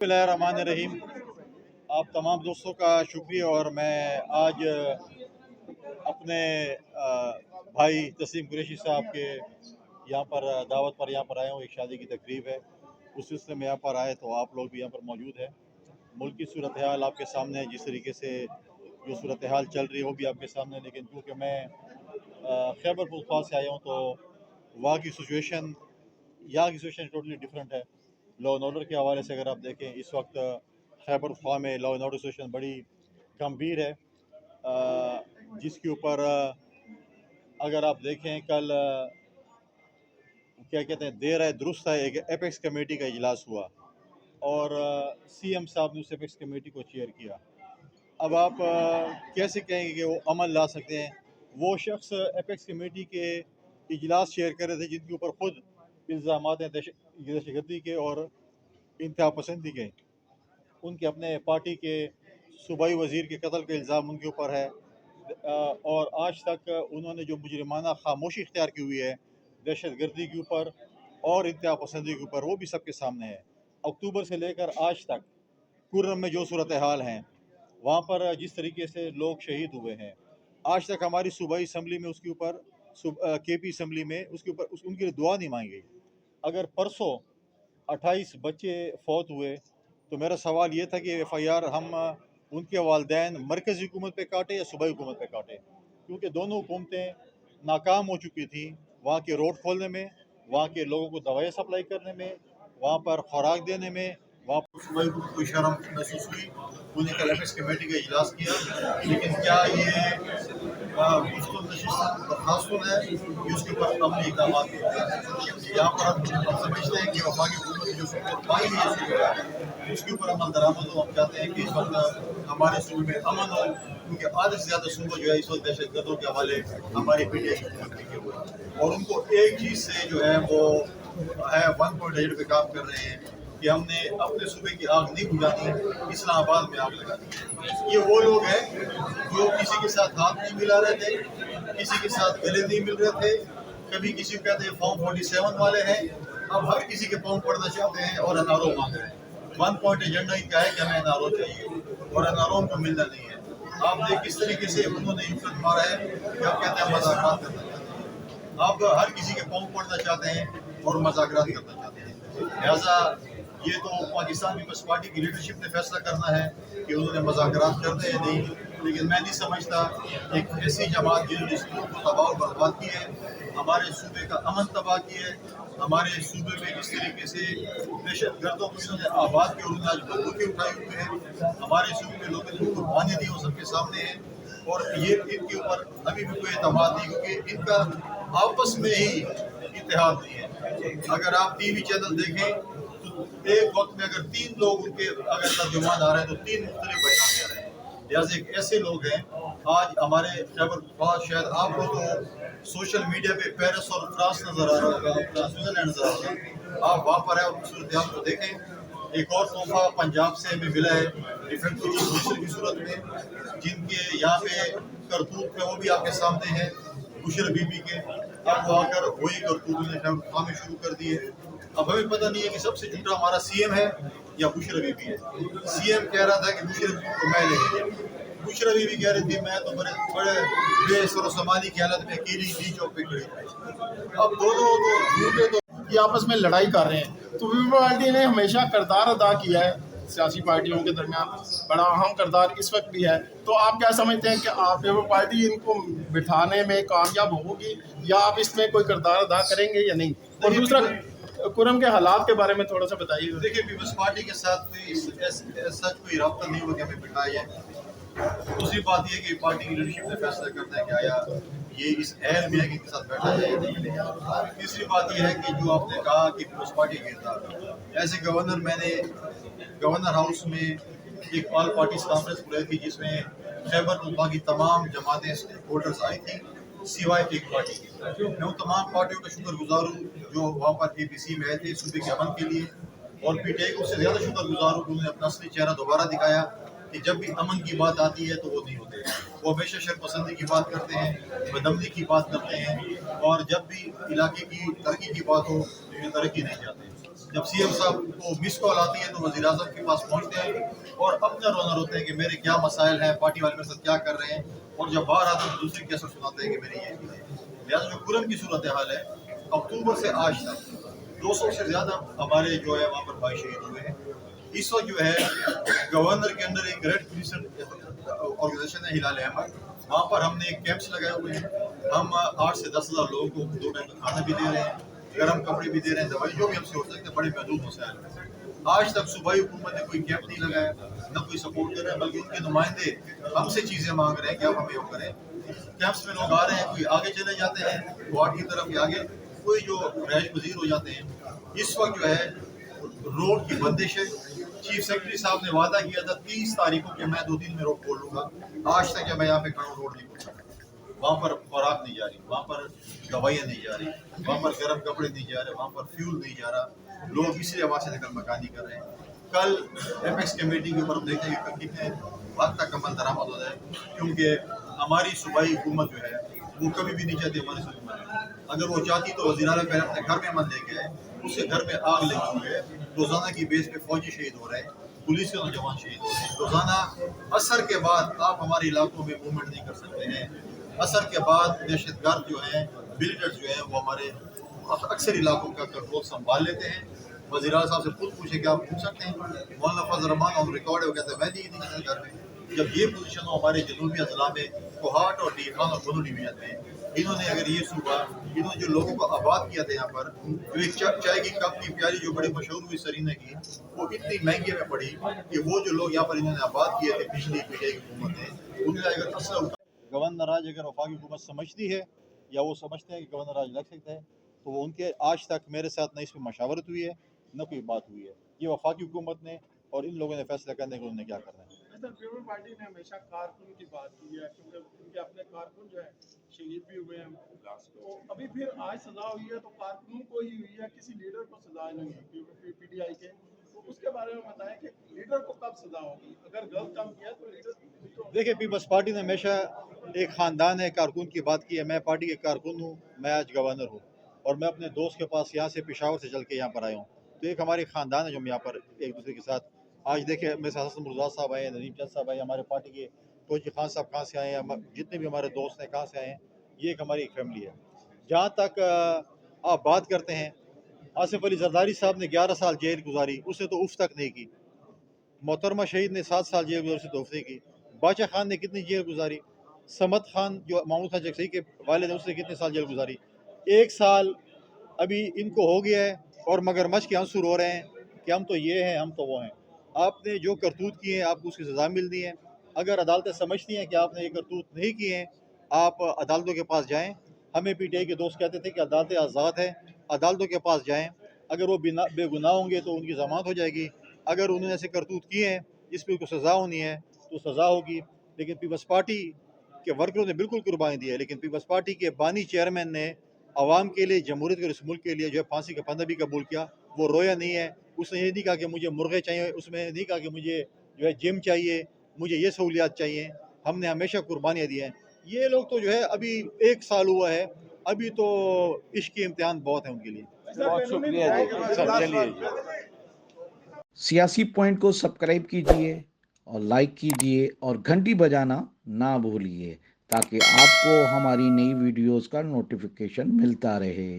बिस्मिल्लाहिर्रहमानिर्रहीम। आप तमाम दोस्तों का शुक्रिया। और मैं आज अपने भाई तस्लीम कुरैशी साहब के यहाँ पर दावत पर यहाँ पर आया हूँ। एक शादी की तकरीब है, उस सिलसिले में यहाँ पर आए तो आप लोग भी यहाँ पर मौजूद हैं। मुल्क की सूरत हाल आपके सामने है, जिस तरीके से जो सूरत हाल चल रही है वो भी आपके सामने है। लेकिन क्योंकि मैं खैबर पख्तूनख्वा से आया हूँ तो वहाँ की सिचुएशन यहाँ की सिचुएशन टोटली डिफरेंट है। लॉ एंड ऑर्डर के हवाले से अगर आप देखें, इस वक्त खैबर पख्तूनख्वा में लॉ एंड ऑर्डर सिचुएशन बड़ी गंभीर है, जिसके ऊपर अगर आप देखें कल क्या कहते हैं देर है दुरुस्त है, एक एपेक्स कमेटी का इजलास हुआ और सीएम साहब ने उस एपेक्स कमेटी को चेयर किया। अब आप कैसे कहेंगे कि वो अमल ला सकते हैं? वो शख्स एपेक्स कमेटी के इजलास चेयर कर रहे थे जिनके ऊपर खुद इल्ज़ामात हैं दहशतगर्दी के और इंतहा पसंदी के। उनके अपने पार्टी के सूबाई वज़ीर के कत्ल का इल्ज़ाम उनके ऊपर है, और आज तक उन्होंने जो मुजरिमाना खामोशी इख्तियार की हुई है दहशतगर्दी के ऊपर और इंतहा पसंदी के ऊपर, वो भी सबके सामने है। अक्टूबर से लेकर आज तक कुर्रम में जो सूरत हाल हैं, वहाँ पर जिस तरीके से लोग शहीद हुए हैं, आज तक हमारी सूबाई असम्बली में उसके ऊपर KP असम्बली में उसके ऊपर उनके लिए दुआ नहीं मांगी गई। अगर परसों 28 बच्चे फौत हुए तो मेरा सवाल ये था कि FIR हम उनके वालदैन मरकज़ी हुकूमत पे काटे या सूबाई हुकूमत पे काटे, क्योंकि दोनों हुकूमतें नाकाम हो चुकी थी वहाँ के रोड खोलने में, वहाँ के लोगों को दवाएँ सप्लाई करने में, वहाँ पर खुराक देने में। वहाँ पर सूबाई हुकूमत को शर्म महसूस हुई, उन्हें कल एपेक्स कमेटी का इजलास किया। लेकिन क्या ये मुश्किल नशिस्त बर्खास्तुन है कि उसके ऊपर अमली इक़दाम होते हैं? यहाँ पर हम समझते हैं कि वफाकी हुकूमत की जो सूबत पाई है उसके ऊपर अमल दरामद हो। हम चाहते हैं कि इस वक्त हमारे सूबे में अमन हो, क्योंकि आधे से ज़्यादा सूबे जो है इस वक्त दहशतगर्दों के हवाले हमारी PTI हुकूमत के हुए, और उनको एक चीज़ से जो है वो है 1.8 पे काम कर रहे हैं कि हमने अपने सूबे की आग नहीं बुझानी, इस्लामाबाद में आग लगानी। ये वो लोग हैं जो किसी के साथ हाथ नहीं मिला रहे थे, किसी के साथ गले नहीं मिल रहे थे, कभी किसी को कहते हैं फॉर्म 47 वाले हैं, अब हर किसी के पाँव पड़ना चाहते हैं और NRO मांग रहे हैं। 1 पॉइंट एजेंडा इनका है कि हमें NRO चाहिए और NRO को मिलना नहीं है। आप देख किस तरीके से उन्होंने युक्त मारा है कि आप कहते हैं मज़ाकरात करना चाहते हैं। आप हर किसी के पाँव पड़ना चाहते हैं और मज़ाकरात करना चाहते हैं। लिहाजा ये तो पाकिस्तान पीपल्स पार्टी की लीडरशिप ने फैसला करना है कि उन्होंने मज़ाकरात करने हैं नहीं, लेकिन मैं नहीं समझता एक ऐसी जमात जिन्होंने इस मुल्क को तबाह बर्बाद की है, हमारे सूबे का अमन तबाह किया है, हमारे सूबे में जिस तरीके से दहशतगर्दों को इन्होंने आबाद की और उन्होंने आज बंदूकें उठाई हुई हैं, हमारे सूबे में लोगों ने उनको पानी दी, वो सबके सामने है। और ये इनके ऊपर अभी भी कोई एतमाद नहीं, क्योंकि इनका आपस में ही इत्तेहाद नहीं है। अगर आप TV चैनल देखें तो एक वक्त में अगर 3 लोग उनके अगर तर्जुमान आ रहे हैं तो 3 मुख्तलिफ बयान दे रहे हैं। लिहाजा एक ऐसे लोग हैं आज हमारे खैबर पख्तूनख्वा, शायद आपको तो सोशल मीडिया पे पेरिस और फ्रांस नज़र आ रहा होगा, अपना स्विट्ज़रलैंड नज़र आ रहा होगा, आप वहाँ पर है और सूरत हाल को देखें। एक और तोहफा पंजाब से हमें मिला है डिफेक्टिव चीफ मिनिस्टर की सूरत में, जिनके यहाँ पे करतूत है वो भी आपके सामने है, बुशरा बीबी के। अब वो आकर वही करतूत उन्होंने खैबर पख्तूनख्वा में शुरू कर दिए। अब हमें पता नहीं है कि सबसे झूठा हमारा CM है या बुशरा बीबी है। CM कह रहा था कि बुशरा बीबी को मैं लेके गया, बुशरा बीबी कह रही थी मैं तो बड़े बेसरसमानी की हालत में अकेली डी चौक पे खड़ी थी। अब दोनों तो झूठे तो ये आपस में लड़ाई कर रहे हैं। तो पीपल्स पार्टी ने हमेशा किरदार अदा किया है सियासी पार्टियों के दरमियान, बड़ा अहम किरदार इस वक्त भी है। तो आप क्या समझते हैं कि आप पीपल्स पार्टी इनको बिठाने में कामयाब होगी या आप इसमें कोई किरदार अदा करेंगे या नहीं? और दूसरा, कुर्रम के हालात के बारे में थोड़ा सा बताइए। देखिए, पीपल्स पार्टी के साथ कोई रब्ता नहीं हुआ कि हमें बिठाया है। दूसरी बात यह कि पार्टी की लीडरशिप ने फैसला करना है कि आया ये इस अहल में है कि इनके साथ बैठा जाए या नहीं। तीसरी बात यह है कि जो आपने कहा कि पीपल्स पार्टी गिरदार, ऐसे मैंने गवर्नर हाउस में एक ऑल पार्टीज कॉन्फ्रेंस बुलाई थी जिसमें खैबर पख्तूनख्वा की तमाम जमातें स्टेक होल्डर्स आई थी सिवाय एक पार्टी की। मैं उन तमाम पार्टियों का शुक्रगुजार हूँ जो वहाँ पर KPC में आए थे सूबे के अमन के लिए, और PTI को उससे ज़्यादा शुक्रगुजार हूँ कि उन्होंने अपना असली चेहरा दोबारा दिखाया कि जब भी अमन की बात आती है तो वो नहीं होते, वो हमेशा शरपसंदी की बात करते हैं, बदमनी की बात करते हैं, और जब भी इलाके की तरक्की की बात हो तो ये तरक्की नहीं जाते। جب سی ایم صاحب کو مس کال آتی ہے تو وزیر اعظم کے پاس پہنچتے ہیں اور اپنا رونا روتے ہیں کہ میرے کیا مسائل ہیں، پارٹی والے میرے ساتھ کیا کر رہے ہیں، اور جب باہر آتے ہیں تو دوسری کیسے سناتے ہیں کہ میری یہ چیز ہے۔ لہٰذا جو کرم کی صورتحال ہے، اکتوبر سے آج تک 200 سے زیادہ ہمارے جو ہے وہاں پر بھائی شہید ہوئے ہیں۔ اس وقت جو ہے گورنر کے اندر ایک ریڈ کریسنٹ آرگنائزیشن ہے ہلال احمد، وہاں پر ہم نے کیمپس لگائے ہوئے ہیں۔ ہم 8 سے 10,000 لوگوں کو 2 ٹائم کا کھانا بھی دے رہے ہیں، گرم کپڑے بھی دے رہے ہیں، دوائی جو بھی ہم سے ہو سکتے ہیں، بڑے محدود مسائل ہیں۔ آج تک صوبائی حکومت نے کوئی کیمپ نہیں لگایا، نہ کوئی سپورٹ کر رہا ہے، بلکہ ان کے نمائندے ہم سے چیزیں مانگ رہے ہیں کہ آپ ہمیں وہ کریں۔ کیمپس میں لوگ آ رہے ہیں، کوئی آگے چلے جاتے ہیں گوہاٹ کی طرف یا آگے، کوئی جو رہائش پذیر ہو جاتے ہیں۔ اس وقت جو ہے روڈ کی بندش ہے۔ چیف سیکرٹری صاحب نے وعدہ کیا تھا 30 تاریخ کو کہ میں 2 دن میں روڈ کھول لوں گا، آج تک میں یہاں پہ کھڑا ہوں، روڈ نہیں کھول سکا۔ وہاں پر خوراک نہیں جا رہی، وہاں پر دوائیاں نہیں جا رہی، وہاں پر گرم کپڑے نہیں جا رہے، وہاں پر فیول نہیں جا رہا، لوگ اس لیے وہاں سے نکل مکانی کر رہے ہیں۔ کل ایپیکس کمیٹی کے اوپر ہم دیکھیں گے کہ کتنے حد تک عمل درآمد ہو جائے، کیونکہ ہماری صوبائی حکومت جو ہے وہ کبھی بھی نہیں چاہتی ہماری صوبائی حکومت، اگر وہ چاہتی تو وزیر اعلیٰ پہلے اپنے گھر میں عمل لے کے آئے، اس کے گھر میں آگ لگی ہوئی ہے، روزانہ کی بیس پہ فوجی شہید ہو رہے ہیں، پولیس کے نوجوان شہید ہو رہے ہیں روزانہ۔ عصر کے بعد آپ ہمارے علاقوں میں موومنٹ نہیں کر سکتے ہیں۔ عصر کے بعد دہشت گرد جو ہیں، بلڈرز جو ہیں، وہ ہمارے اکثر علاقوں کا کنٹرول سنبھال لیتے ہیں۔ وزیر اعلیٰ صاحب سے خود پوچھیں کہ آپ پوچھ سکتے ہیں، مولانا فضل الرحمان آن ریکارڈ ہے، وہ کہتے ہیں میں نہیں کسی گھر میں۔ جب یہ پوزیشن ہو ہمارے جنوبی اضلاع میں، کوہاٹ اور ڈیفان اور بنو ڈویژن میں، انہوں نے اگر یہ صوبہ، انہوں نے جو لوگوں کو آباد کیا تھا یہاں پر، جو ایک چائے کی کپ کی پیاری جو بڑی مشہور ہوئی سرینا کی، وہ اتنی مہنگی میں پڑی کہ وہ جو لوگ یہاں پر انہوں نے آباد کیے تھے پچھلی پی ٹی آئی کی حکومت نے، انہوں نے اگر اصل گورنر راج اگر وفاقی حکومت سمجھتی ہے یا وہ سمجھتے ہیں کہ گورنر راج لگ سکتا ہے، تو وہ ان کے آج تک میرے ساتھ نہ اس پہ مشاورت ہوئی ہے نہ کوئی بات ہوئی ہے۔ یہ وفاقی حکومت نے اور ان لوگوں نے فیصلہ کرنے کہ انہوں نے کیا کرنا ہے۔ سر پیپلز پارٹی نے ہمیشہ کارکن کی بات کی ہے، کیونکہ ان کے اپنے کارکن جو ہے شہید بھی ہوئے ہیں، تو ابھی پھر آج سزا ہوئی ہے تو کارکنوں کو ہی ہوئی ہے، کسی لیڈر کو سزا نہیں ہوئی پی ٹی آئی کے، تو اس کے بارے میں بتائیں کہ لیڈر کو کب سزا ہوگی؟ اگر غلط کام کیا تو لیڈر دیکھیں پیپلز پارٹی نے ہمیشہ ایک خاندان ہے، کارکن کی بات کی ہے۔ میں پارٹی کے کارکن ہوں، میں آج گورنر ہوں، اور میں اپنے دوست کے پاس یہاں سے پشاور سے چل کے یہاں پر آیا ہوں، تو ایک ہماری خاندان ہے جو ہم یہاں پر ایک دوسرے کے ساتھ آج دیکھیں، میرے ساتھ حسن مرزا صاحب آئے ہیں، ندیم چند صاحب آئے ہیں، ہمارے پارٹی کے توجی خان صاحب کہاں سے آئے ہیں، جتنے بھی ہمارے دوست ہیں کہاں سے آئے ہیں، یہ ایک ہماری ایک فیملی ہے۔ جہاں تک آپ بات کرتے ہیں، آصف علی زرداری صاحب نے 11 سال جیل گزاری، اس نے تو اف تک نہیں کی۔ محترمہ شہید نے 7 سال جیل گزاری، سے تو اف نہیں کی۔ باچا خان نے کتنی جیل گزاری؟ سمت خان جو محمود خان چکسی کے والد ہیں، اس نے کتنے سال جیل گزاری؟ 1 سال ابھی ان کو ہو گیا ہے، اور مگرمچھ کے عنصر ہو رہے ہیں کہ ہم تو یہ ہیں، ہم تو وہ ہیں۔ آپ نے جو کرتوت کیے ہیں، آپ کو اس کی سزا ملنی ہے۔ اگر عدالتیں سمجھتی ہیں کہ آپ نے یہ کرتوت نہیں کیے ہیں، آپ عدالتوں کے پاس جائیں۔ ہمیں پی ٹی آئی کے دوست کہتے تھے کہ عدالتیں آزاد ہیں، عدالتوں کے پاس جائیں، اگر وہ بے گناہ ہوں گے تو ان کی ضمانت ہو جائے گی، اگر انہوں نے ایسے کرتوت کیے ہیں جس پہ ان کو سزا ہونی ہے تو سزا ہوگی۔ لیکن پیپلز پارٹی کے ورکروں نے بالکل قربانی دی ہے، لیکن پیپلز پارٹی کے بانی چیئرمین نے عوام کے لیے، جمہوریت اور اس ملک کے لیے جو ہے پھانسی کا پھندہ بھی قبول کیا، وہ رویا نہیں ہے۔ اس نے یہ نہیں کہا کہ مجھے مرغے چاہیے، اس میں نہیں کہا کہ مجھے جو ہے جم چاہیے، مجھے یہ سہولیات چاہیے۔ ہم نے ہمیشہ قربانیاں دی ہیں۔ یہ لوگ تو جو ہے ابھی 1 سال ہوا ہے، ابھی تو عشق کے امتحان بہت ہیں ان کے لیے۔ بہت شکریہ جی۔ سر چلیے جی۔ سیاسی پوائنٹ کو سبسکرائب کیجئے اور لائک کیجئے اور گھنٹی بجانا نہ بھولیے تاکہ آپ کو ہماری نئی ویڈیوز کا نوٹیفیکیشن ملتا رہے۔